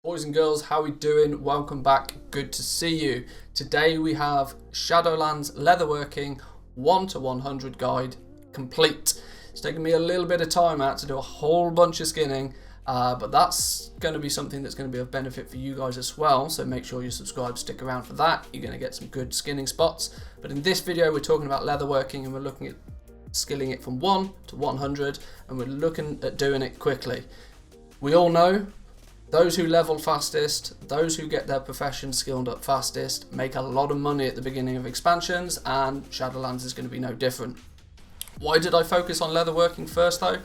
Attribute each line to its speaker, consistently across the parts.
Speaker 1: Boys and girls, how we doing? Welcome back. Good to see you. Today we have Shadowlands Leatherworking 1 to 100 guide complete. It's taken me a little bit of time out to do a whole bunch of skinning, but that's going to be something that's going to be of benefit for you guys as well. So make sure you subscribe, stick around for that. You're going to get some good skinning spots. But in this video, we're talking about leatherworking and we're looking at skilling it from 1 to 100, and we're looking at doing it quickly. We all know those who level fastest, those who get their profession skilled up fastest, make a lot of money at the beginning of expansions, and Shadowlands is going to be no different. Why did I focus on leatherworking first though?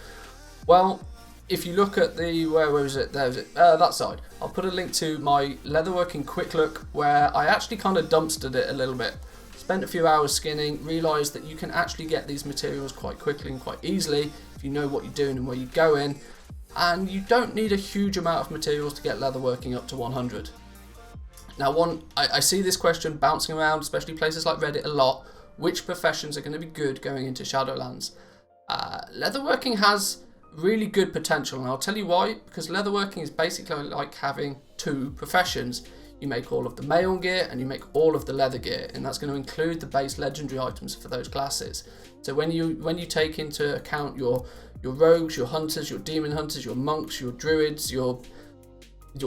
Speaker 1: Well, if you look at the, where was it? There was it, that side. I'll put a link to my leatherworking quick look where I actually kind of dumpstered it a little bit. Spent a few hours skinning, realised that you can actually get these materials quite quickly and quite easily if you know what you're doing and where you're going. And you don't need a huge amount of materials to get leatherworking up to 100. Now, I see this question bouncing around, especially places like Reddit a lot. Which professions are going to be good going into Shadowlands? Leatherworking has really good potential, and I'll tell you why. Because leatherworking is basically like having two professions. You make all of the mail gear and you make all of the leather gear, and that's going to include the base legendary items for those classes. So when you take into account your rogues, your hunters, your demon hunters, your monks, your druids, your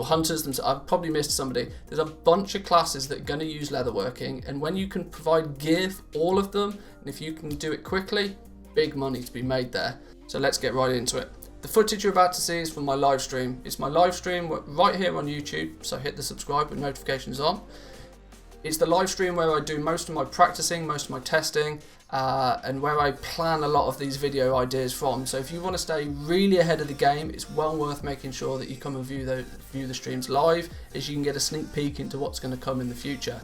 Speaker 1: hunters themselves, I've probably missed somebody. There's a bunch of classes that are going to use leatherworking, and when you can provide gear for all of them, and if you can do it quickly, big money to be made there. So let's get right into it. The footage you're about to see is from my live stream. It's my live stream right here on YouTube, so hit the subscribe with notifications on. It's the live stream where I do most of my practicing, most of my testing, and where I plan a lot of these video ideas from. So if you want to stay really ahead of the game, it's well worth making sure that you come and view the streams live, as you can get a sneak peek into what's going to come in the future.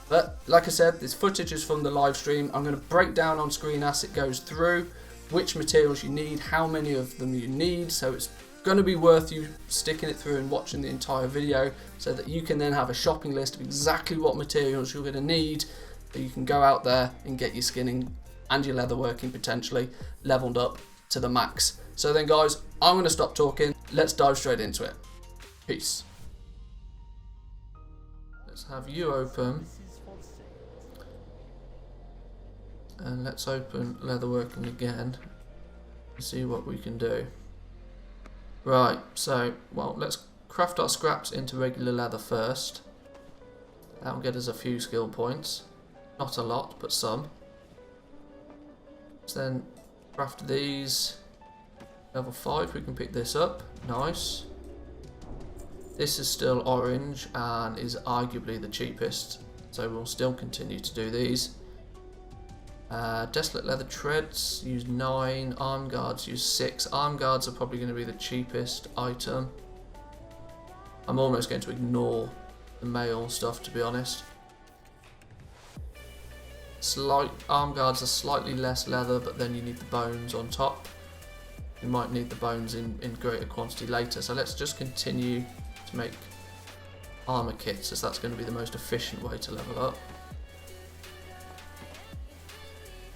Speaker 1: But like I said, this footage is from the live stream. I'm going to break down on screen as it goes through which materials you need, how many of them you need, so it's going to be worth you sticking it through and watching the entire video so that you can then have a shopping list of exactly what materials you're going to need, that you can go out there and get your skinning and your leatherworking potentially leveled up to the max. So then guys, I'm going to stop talking, let's dive straight into it. Peace. Let's have you open, and let's open leatherworking again and see what we can do. Right, so, well, let's craft our scraps into regular leather first. That'll get us a few skill points. Not a lot, but some. Let's then craft these. Level 5, we can pick this up. Nice. This is still orange and is arguably the cheapest, so we'll still continue to do these. Desolate leather treads use 9, arm guards use 6. Arm guards are probably going to be the cheapest item. I'm almost going to ignore the mail stuff, to be honest. Arm guards are slightly less leather, but then you need the bones on top. You might need the bones in greater quantity later, so let's just continue to make armor kits, as that's going to be the most efficient way to level up.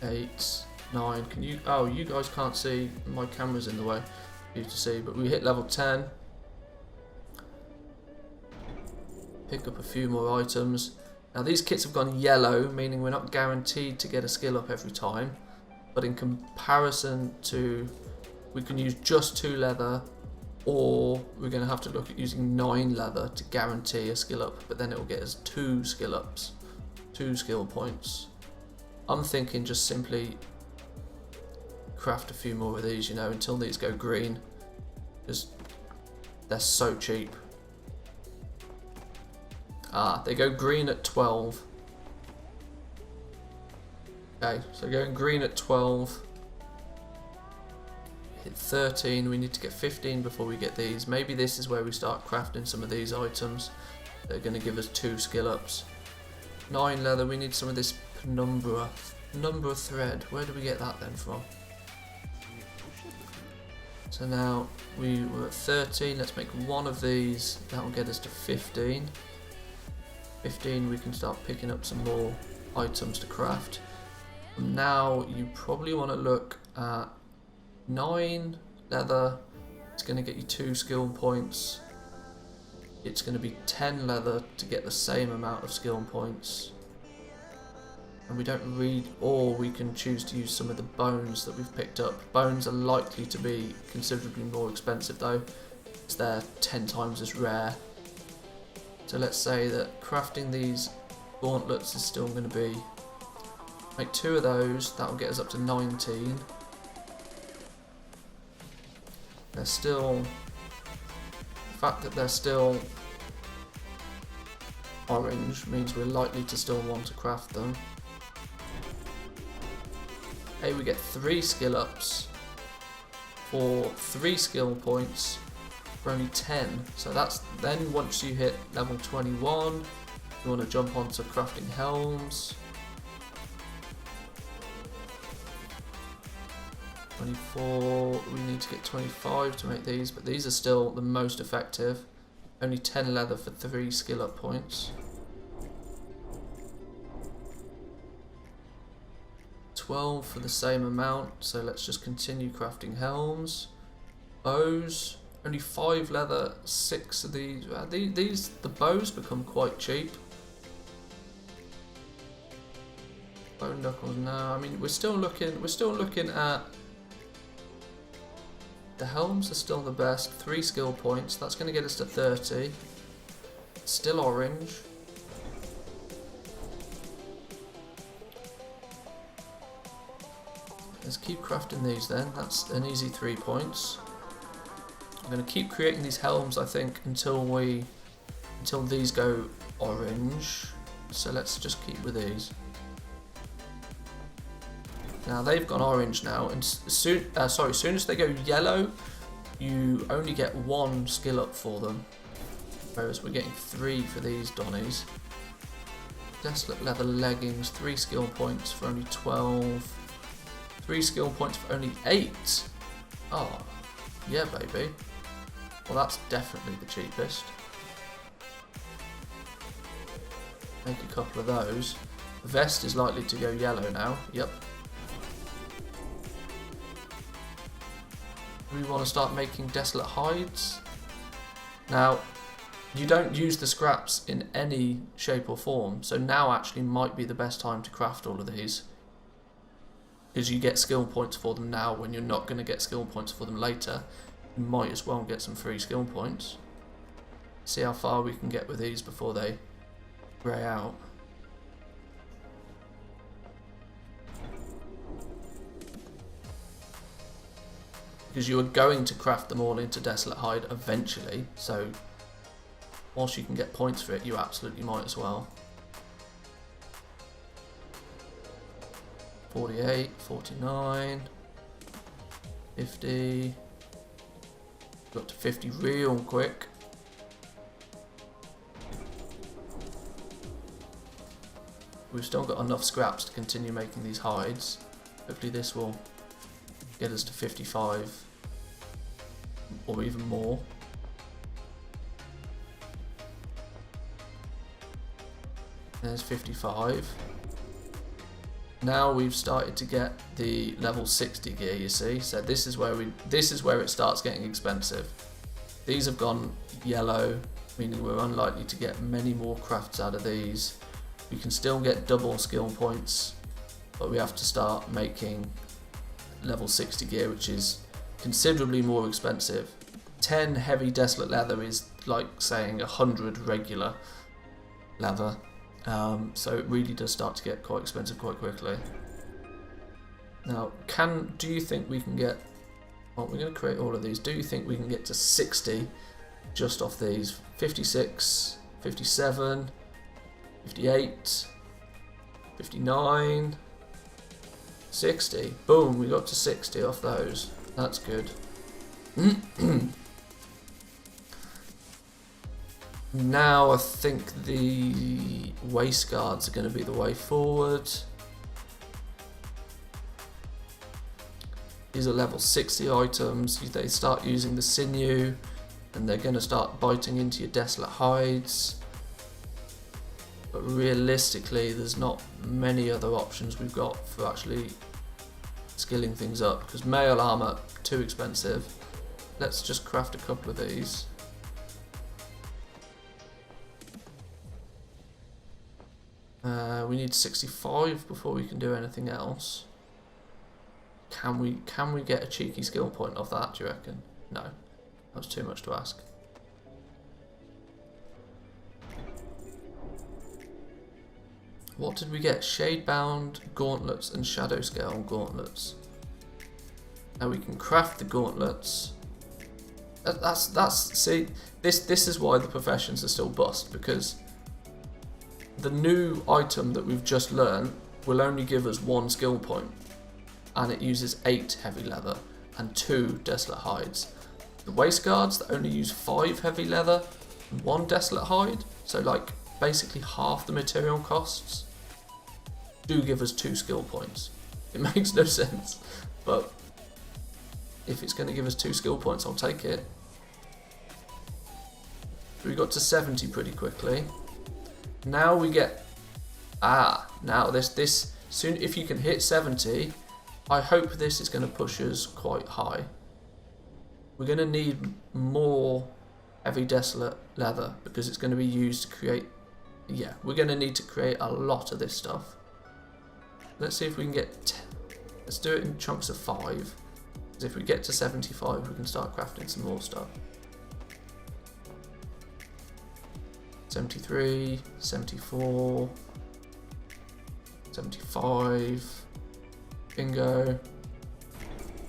Speaker 1: 8, 9, can you, oh, you guys can't see, my camera's in the way for you to see, but we hit level 10. Pick up a few more items. Now these kits have gone yellow, meaning we're not guaranteed to get a skill up every time, but in comparison to, we can use just 2 leather, or we're going to have to look at using 9 leather to guarantee a skill up, but then it will get us 2 skill ups, 2 skill points. I'm thinking just simply craft a few more of these, you know, until these go green, because they're so cheap. They go green at 12. Okay, so going green at 12. Hit 13, we need to get 15 before we get these. Maybe this is where we start crafting some of these items that are going to give us 2 skill ups. 9 leather, we need some of this penumbra thread. Where do we get that then from? So now we were at 13, let's make 1 of these, that will get us to 15. 15, we can start picking up some more items to craft. Now you probably want to look at 9 leather, it's going to get you 2 skill points. it's going to be 10 leather to get the same amount of skill points. And we don't read, or we can choose to use some of the bones that we've picked up. Bones are likely to be considerably more expensive though, as they're 10 times as rare. So let's say that crafting these gauntlets is still going to be, make 2 of those, that will get us up to 19. They're still, the fact that they're still orange means we're likely to still want to craft them. Hey, we get 3 skill ups for 3 skill points for only 10. So that's then once you hit level 21, you want to jump onto crafting helms. 24, we need to get 25 to make these, but these are still the most effective. Only 10 leather for 3 skill up points. 12 for the same amount, so let's just continue crafting helms. Bows, only 5 leather, 6 of these. The bows become quite cheap. Bone knuckles now. I mean, we're still looking at the helms are still the best. 3 skill points. That's going to get us to 30. Still orange. Let's keep crafting these then. That's an easy 3 points. I'm going to keep creating these helms, I think, until these go orange. So let's just keep with these. Now they've gone orange now, and soon as they go yellow, you only get 1 skill up for them, whereas we're getting 3 for these Donnies. Desolate leather leggings, 3 skill points for only 12. 3 skill points for only 8. Oh, yeah, baby. Well, that's definitely the cheapest. Make a couple of those. The vest is likely to go yellow now. Yep. We want to start making desolate hides. Now, you don't use the scraps in any shape or form, so now actually might be the best time to craft all of these, because you get skill points for them now when you're not going to get skill points for them later. You might as well get some free skill points. See how far we can get with these before they grey out. Because you are going to craft them all into Desolate Hide eventually, so whilst you can get points for it, you absolutely might as well. 48, 49, 50, got to 50 real quick. We've still got enough scraps to continue making these hides. Hopefully this will get us to 55 or even more. There's 55. Now we've started to get the level 60 gear, you see. So this is where it starts getting expensive. These have gone yellow, meaning we're unlikely to get many more crafts out of these. We can still get double skill points, but we have to start making level 60 gear, which is considerably more expensive. 10 heavy desolate leather is like saying 100 regular leather. So it really does start to get quite expensive quite quickly. Now, do you think we can get, well, we're going to create all of these. Do you think we can get to 60 just off these? 56, 57, 58, 59, 60. Boom, we got to 60 off those. That's good. Now I think the waist guards are going to be the way forward. These are level 60 items. They start using the sinew and they're going to start biting into your desolate hides. But realistically, there's not many other options we've got for actually skilling things up, because mail armor, too expensive. Let's just craft a couple of these. We need 65 before we can do anything else. Can we get a cheeky skill point off that, do you reckon? No. That was too much to ask. What did we get? Shadebound gauntlets and shadow scale gauntlets. Now we can craft the gauntlets. See, this is why the professions are still bust, because the new item that we've just learned will only give us 1 skill point, and it uses 8 heavy leather and 2 desolate hides. The waist guards that only use 5 heavy leather and 1 desolate hide, so like basically half the material costs, do give us 2 skill points. It makes no sense, but if it's going to give us 2 skill points, I'll take it. We got to 70 pretty quickly. Now we get now this soon. If you can hit 70, I hope this is going to push us quite high. We're going to need more heavy desolate leather because it's going to be used to create. Yeah, we're going to need to create a lot of this stuff. Let's see if we can get. Let's do it in chunks of 5. Because if we get to 75, we can start crafting some more stuff. 73, 74, 75, bingo.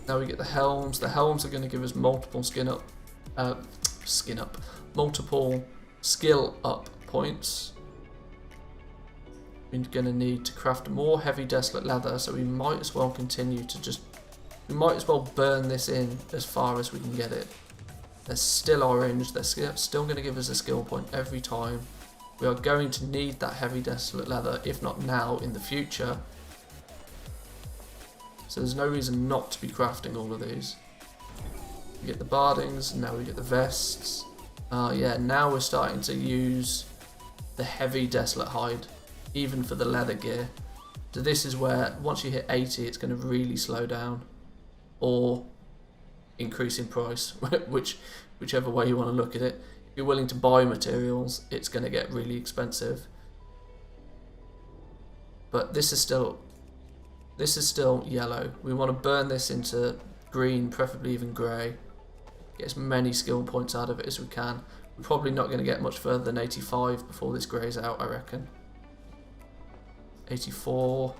Speaker 1: Now we get the helms. The helms are going to give us multiple multiple skill up points. We're going to need to craft more heavy desolate leather, so we might as well continue to we might as well burn this in as far as we can get it. They're still orange, they're still going to give us a skill point every time. We are going to need that heavy desolate leather, if not now, in the future. So there's no reason not to be crafting all of these. We get the bardings, and now we get the vests. Yeah, now we're starting to use the heavy desolate hide, even for the leather gear. So this is where, once you hit 80, it's going to really slow down. Or increase in price, whichever way you want to look at it. If you're willing to buy materials, it's going to get really expensive. But this is still yellow. We want to burn this into green, preferably even grey. Get as many skill points out of it as we can. We're probably not going to get much further than 85 before this greys out, I reckon. 84.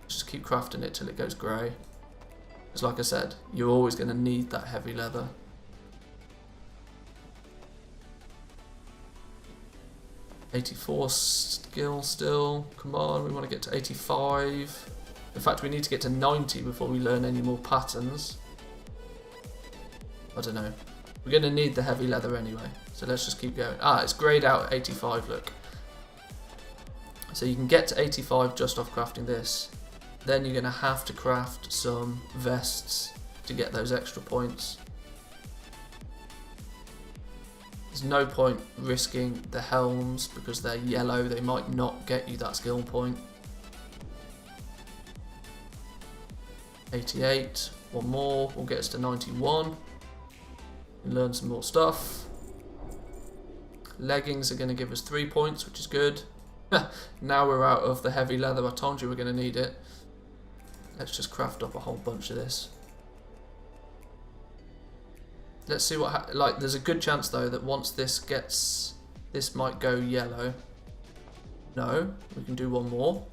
Speaker 1: Just keep crafting it till it goes grey. Because like I said, you're always going to need that heavy leather. 84 skill still. Come on, we want to get to 85. In fact, we need to get to 90 before we learn any more patterns. I don't know. We're going to need the heavy leather anyway. So let's just keep going. It's greyed out at 85, look. So you can get to 85 just off crafting this. Then you're going to have to craft some vests to get those extra points. There's no point risking the helms because they're yellow. They might not get you that skill point. 88, one more, will get us to 91. And learn some more stuff. Leggings are going to give us 3 points, which is good. Now we're out of the heavy leather. I told you we're going to need it. Let's just craft up a whole bunch of this. Let's see what there's a good chance though that once this might go yellow. No, we can do one more.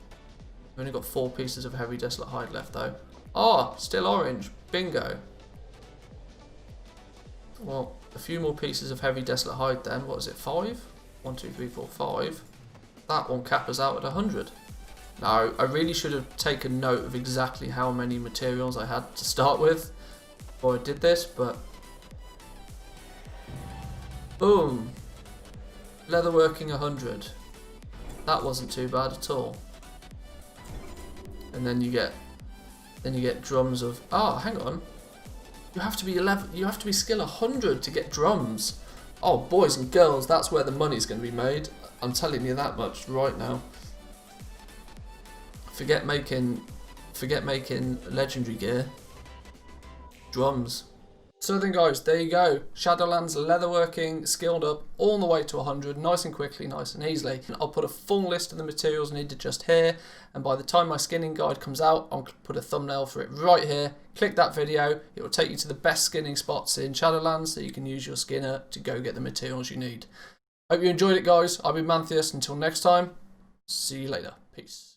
Speaker 1: We've only got 4 pieces of heavy desolate hide left though. Still orange. Bingo. Well, a few more pieces of heavy desolate hide then. What is it, 5? 1, 2, 3, 4, 5. That one cap us out at 100. Now, I really should have taken note of exactly how many materials I had to start with before I did this, but boom, leatherworking 100. That wasn't too bad at all. And then you get drums of hang on. You have to be skill 100 to get drums. Oh, boys and girls, that's where the money's going to be made. I'm telling you that much right now. Forget making legendary gear. Drums. So then guys, there you go. Shadowlands Leatherworking skilled up all the way to 100, nice and quickly, nice and easily. I'll put a full list of the materials needed just here, and by the time my skinning guide comes out, I'll put a thumbnail for it right here. Click that video, it will take you to the best skinning spots in Shadowlands so you can use your skinner to go get the materials you need. Hope you enjoyed it guys. I've been Manthias. Until next time, see you later. Peace.